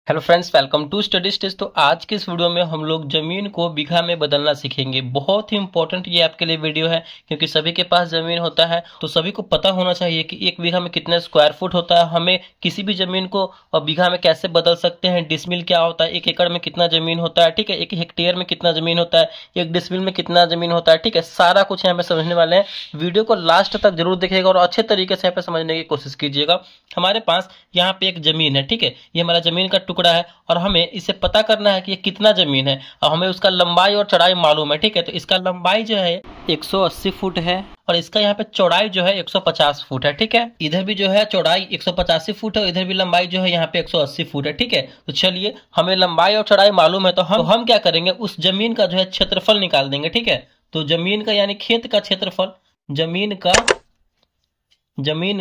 Hello friends, welcome to Study Stage. तो आज के इस वीडियो में हम लोग जमीन को बीघा में बदलना सीखेंगे। बहुत ही इंपॉर्टेंट ये आपके लिए वीडियो है, क्योंकि सभी के पास जमीन होता है तो सभी को पता होना चाहिए कि एक बीघा में कितने स्क्वायर फुट होता है। हमें किसी भी जमीन को बीघा में कैसे बदल सकते हैं, डिसमिल क्या होता है, एक एकड़ में कितना जमीन होता है, ठीक है, एक हेक्टेयर में कितना जमीन होता है, एक डिसमिल में कितना जमीन होता है, ठीक है, सारा कुछ यहाँ पे समझने वाले हैं। वीडियो को लास्ट तक जरूर देखिएगा और अच्छे तरीके से यहाँ पे समझने की कोशिश कीजिएगा। हमारे पास यहाँ पे एक जमीन है, ठीक है, ये हमारा जमीन का टुकड़ा है और हमें इसे पता करना है कि ये कितना जमीन है और हमें उसका लंबाई और चौड़ाई मालूम है, ठीक है। तो इसका लंबाई जो है 180 फुट है और इसका यहाँ पे चौड़ाई जो है 150 फुट है, ठीक है। इधर भी जो है चौड़ाई 185 फुट है, इधर भी लंबाई जो है यहाँ पे 180 फुट है, ठीक है। तो चलिए, हमें लंबाई और चौड़ाई मालूम है तो हम क्या करेंगे, उस जमीन का जो है क्षेत्रफल निकाल देंगे, ठीक है। तो जमीन का यानी खेत का क्षेत्रफल, जमीन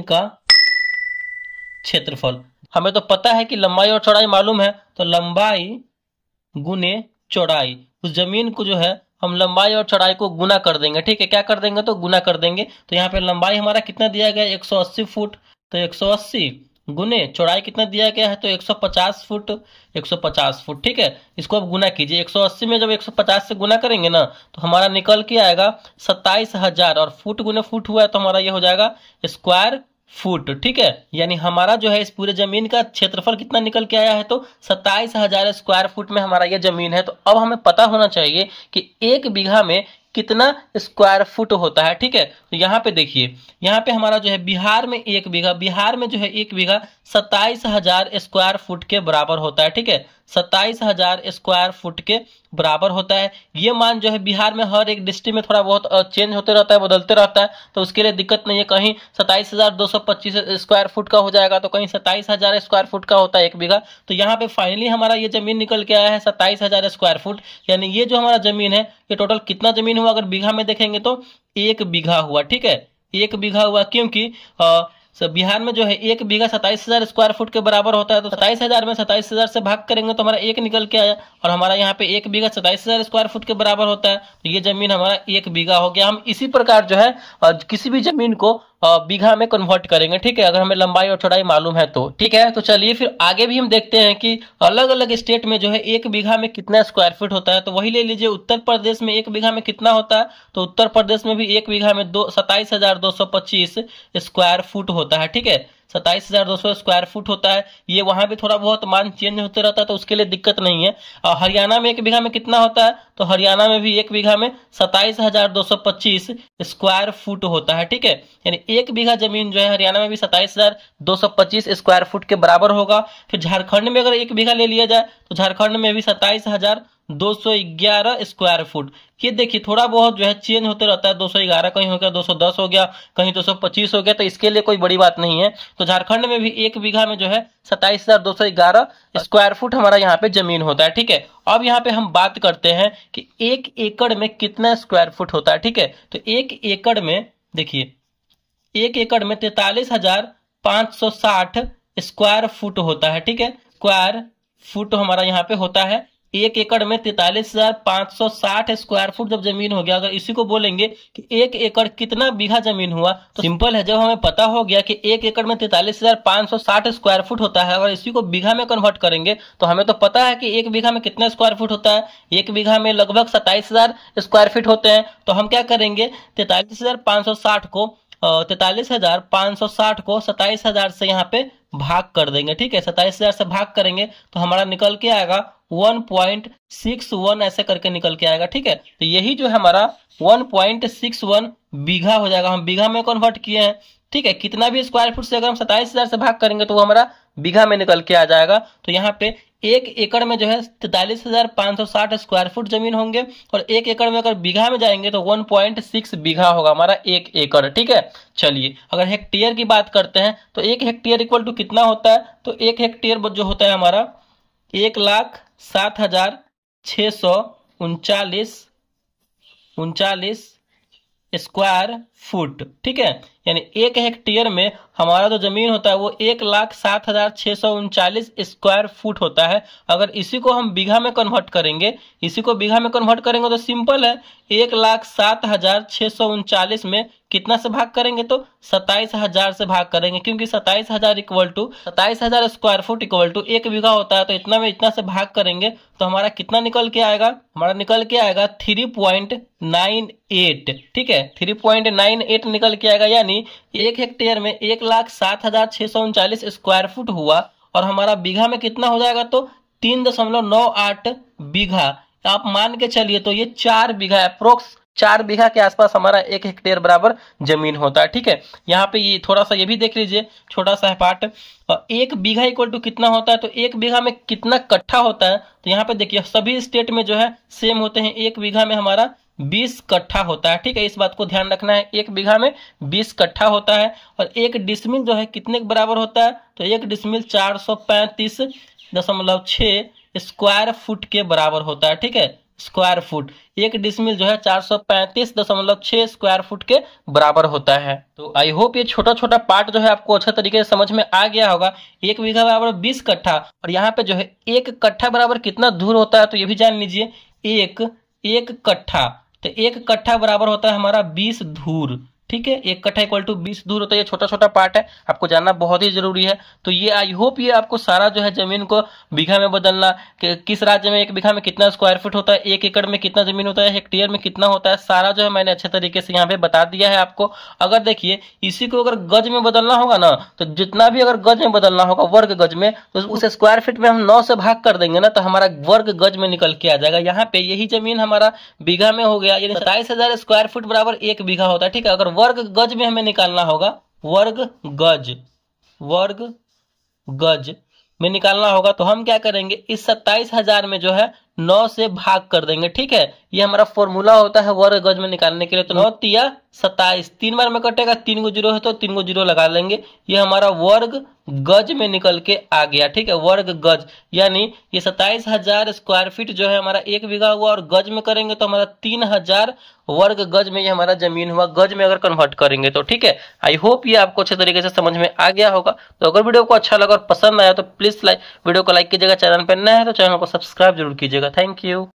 का क्षेत्रफल, हमें तो पता है कि लंबाई और चौड़ाई मालूम है, तो लंबाई गुने चौड़ाई, उस जमीन को जो है हम लंबाई और चौड़ाई को गुना कर देंगे, ठीक है। क्या कर देंगे, तो गुना कर देंगे। तो यहाँ पे लंबाई हमारा कितना दिया गया है, 180 फुट, तो 180 गुने चौड़ाई कितना दिया गया है, तो 150 फुट, 150 फुट, ठीक है। इसको अब गुना कीजिए, 180 में जब 150 से गुना करेंगे ना तो हमारा निकल के आएगा 27,000 और फुट गुने फुट हुआ है तो हमारा ये हो जाएगा स्क्वायर फुट, ठीक है। यानी हमारा जो है इस पूरे जमीन का क्षेत्रफल कितना निकल के आया है, तो 27,000 स्क्वायर फुट में हमारा ये जमीन है। तो अब हमें पता होना चाहिए कि एक बीघा में कितना स्क्वायर फुट होता है, ठीक है। तो यहाँ पे देखिए, यहाँ पे हमारा जो है बिहार में जो है एक बीघा 27,000 स्क्वायर फुट के बराबर होता है, ठीक है। 27,000 स्क्वायर फुट के बराबर होता है। ये मान जो है बिहार में हर एक डिस्ट्रिक्ट में थोड़ा बहुत चेंज होते रहता है, बदलते रहता है, तो उसके लिए दिक्कत नहीं है। कहीं 27,225 स्क्वायर फुट का हो जाएगा तो कहीं 27,000 स्क्वायर फुट का होता है एक बीघा। तो यहाँ पे फाइनली हमारा ये जमीन निकल के आया है 27,000 स्क्वायर फुट। यानी ये जो हमारा जमीन है, ये टोटल कितना जमीन हुआ, अगर बीघा में देखेंगे तो 1 बीघा हुआ, ठीक है। 1 बीघा हुआ, क्योंकि बिहार में जो है एक बीघा 27,000 स्क्वायर फुट के बराबर होता है। तो 27,000 में 27,000 से भाग करेंगे तो हमारा 1 निकल के आया और हमारा यहाँ पे 1 बीघा 27,000 स्क्वायर फुट के बराबर होता है। तो ये जमीन हमारा 1 बीघा हो गया। हम इसी प्रकार जो है किसी भी जमीन को बीघा में कन्वर्ट करेंगे, ठीक है, अगर हमें लंबाई और चौड़ाई मालूम है तो, ठीक है। तो चलिए फिर आगे भी हम देखते हैं कि अलग अलग स्टेट में जो है एक बीघा में कितना स्क्वायर फीट होता है। तो वही ले लीजिए, उत्तर प्रदेश में एक बीघा में कितना होता है, तो उत्तर प्रदेश में भी एक बीघा में 27,225 स्क्वायर फुट होता है, ठीक है। 27,200 स्क्वायर फुट होता है। ये वहां भी थोड़ा बहुत मान चेंज होते रहता है तो उसके लिए दिक्कत नहीं है। और हरियाणा में एक बीघा में कितना होता है, तो हरियाणा में भी एक बीघा में 27,225 स्क्वायर फुट होता है, ठीक है। यानी एक बीघा जमीन जो है हरियाणा में भी 27,225 स्क्वायर फुट के बराबर होगा। फिर झारखंड में अगर एक बीघा ले लिया जाए तो झारखंड में भी 27,211 स्क्वायर फुट। ये देखिए थोड़ा बहुत जो है चेंज होते रहता है, 211 कहीं हो गया, 210 हो गया, कहीं 225 हो गया, तो इसके लिए कोई बड़ी बात नहीं है। तो झारखंड में भी एक बीघा में जो है 27,211 स्क्वायर फुट हमारा यहाँ पे जमीन होता है, ठीक है। अब यहाँ पे हम बात करते हैं कि एक एकड़ में कितना स्क्वायर फुट होता है, ठीक है। तो एक एकड़ में देखिए, एक एकड़ में 43,560 स्क्वायर फुट होता है, ठीक है। स्क्वायर फुट हमारा यहाँ पे होता है। एक एकड़ में 43,560 स्क्वायर फुट जब जमीन हो गया, अगर इसी को बोलेंगे कि एक एकड़ कितना बीघा जमीन हुआ, तो सिंपल है, जब हमें पता हो गया कि एक एकड़ में 43,560 स्क्वायर फुट होता है और इसी को बीघा में कन्वर्ट करेंगे तो हमें तो पता है कि एक बीघा में कितना स्क्वायर फुट होता है। एक बीघा में लगभग 27,000 स्क्वायर फीट होते हैं। तो हम क्या करेंगे, 43,560 को 27,000 से यहाँ पे भाग कर देंगे, ठीक है। 27,000 से भाग करेंगे तो हमारा निकल के आएगा 1.61 ऐसे करके निकल के आएगा, ठीक है। तो यही जो है हमारा 1.61 बीघा हो जाएगा। हम बीघा में कन्वर्ट किए हैं, ठीक है। कितना भी स्क्वायर फुट से अगर हम 27,000 से भाग करेंगे तो वो हमारा बीघा में निकल के आ जाएगा। तो यहाँ पे एक एकड़ में जो है 43,560 स्क्वायर फुट जमीन होंगे और एक एकड़ में अगर बीघा में जाएंगे तो 1.6 बीघा होगा हमारा एक एकड़, ठीक है। चलिए, अगर हेक्टेयर की बात करते हैं तो एक हेक्टेयर इक्वल टू कितना होता है, तो एक हेक्टेयर जो होता है हमारा 1,07,639 स्क्वायर फुट, ठीक है। यानी 1 हेक्टेयर में हमारा जो जमीन होता है वो 1,07,639 स्क्वायर फुट होता है। अगर इसी को हम बीघा में कन्वर्ट करेंगे, तो सिंपल है, 1,07,639 में कितना से भाग करेंगे तो 27,000 से भाग करेंगे, क्योंकि 27,000 स्क्वायर फुट इक्वल टू 1 बीघा होता है। तो इतना में इतना से भाग करेंगे तो हमारा कितना निकल के आएगा, 3.98। ठीक है, 3.98 निकल के आएगा, यानी 1 हेक्टेयर में 1,07,639 स्क्वायर फुट हुआ और हमारा बीघा में कितना हो जाएगा तो 3.98 बीघा। आप मान के चलिए तो ये 4 बीघा, अप्रोक्स 4 बीघा के आसपास हमारा 1 हेक्टेयर बराबर जमीन होता है। ठीक है, यहाँ पे ये थोड़ा सा ये भी देख लीजिए, छोटा सा है पार्ट। 1 बीघा इक्वल टू कितना होता है, तो 1 बीघा में कितना कट्ठा होता है, तो यहाँ पे देखिए सभी स्टेट में जो है सेम होते हैं। 1 बीघा में हमारा 20 कट्ठा होता है। ठीक है, इस बात को ध्यान रखना है, 1 बीघा में 20 कट्ठा होता है। और 1 डिसमिल जो है कितने के बराबर होता है, तो 1 डिसमिल 435.6 स्क्वायर फुट के बराबर होता है। ठीक है, स्क्वायर फुट, 1 डिसमिल जो है 435.6 स्क्वायर फुट के बराबर होता है। तो आई होप ये छोटा छोटा पार्ट जो है आपको अच्छा तरीके से समझ में आ गया होगा। 1 बीघा बराबर 20 कट्ठा, और यहाँ पे जो है 1 कट्ठा बराबर कितना धूर होता है, तो ये भी जान लीजिए, एक कट्ठा, तो 1 कट्ठा बराबर होता है हमारा 20 धूर। ठीक है, 1 कट्ठा इक्वल टू 20 धूर होता है। ये छोटा छोटा पार्ट है, आपको जानना बहुत ही जरूरी है। तो ये आई होप ये आपको सारा जो है जमीन को बीघा में बदलना, किस राज्य में 1 बीघा में कितना स्क्वायर फुट होता है, 1 एकड़ में कितना जमीन होता है, हेक्टेयर में कितना होता है, सारा जो है मैंने अच्छे तरीके से यहाँ पे बता दिया है आपको। अगर देखिए इसी को अगर गज में बदलना होगा ना, तो जितना भी अगर गज में बदलना होगा, वर्ग गज में, तो उस स्क्वायर फीट में हम 9 से भाग कर देंगे ना, तो हमारा वर्ग गज में निकल के आ जाएगा। यहाँ पे यही जमीन हमारा बीघा में हो गया, यानी 27,000 स्क्वायर फुट बराबर 1 बीघा होता है। ठीक है, अगर वर्ग गज में हमें निकालना होगा, वर्ग गज में निकालना होगा, तो हम क्या करेंगे, इस 27,000 में जो है 9 से भाग कर देंगे। ठीक है, ये हमारा फॉर्मूला होता है वर्ग गज में निकालने के लिए। तो 9 तिया 27, 3 बार में कटेगा, 3 गो जीरो है तो 3 गो जीरो लगा लेंगे। ये हमारा वर्ग गज में निकल के आ गया। ठीक है, वर्ग गज, यानी ये 27,000 स्क्वायर फीट जो है हमारा 1 बीघा हुआ, और गज में करेंगे तो हमारा 3,000 वर्ग गज में ये हमारा जमीन हुआ, गज में अगर कन्वर्ट करेंगे तो। ठीक है, आई होप ये आपको अच्छे तरीके से समझ में आ गया होगा। तो अगर वीडियो को अच्छा लगा और पसंद आया तो प्लीज वीडियो को लाइक कीजिएगा, चैनल पर नया है तो चैनल को सब्सक्राइब जरूर कीजिएगा। Thank you.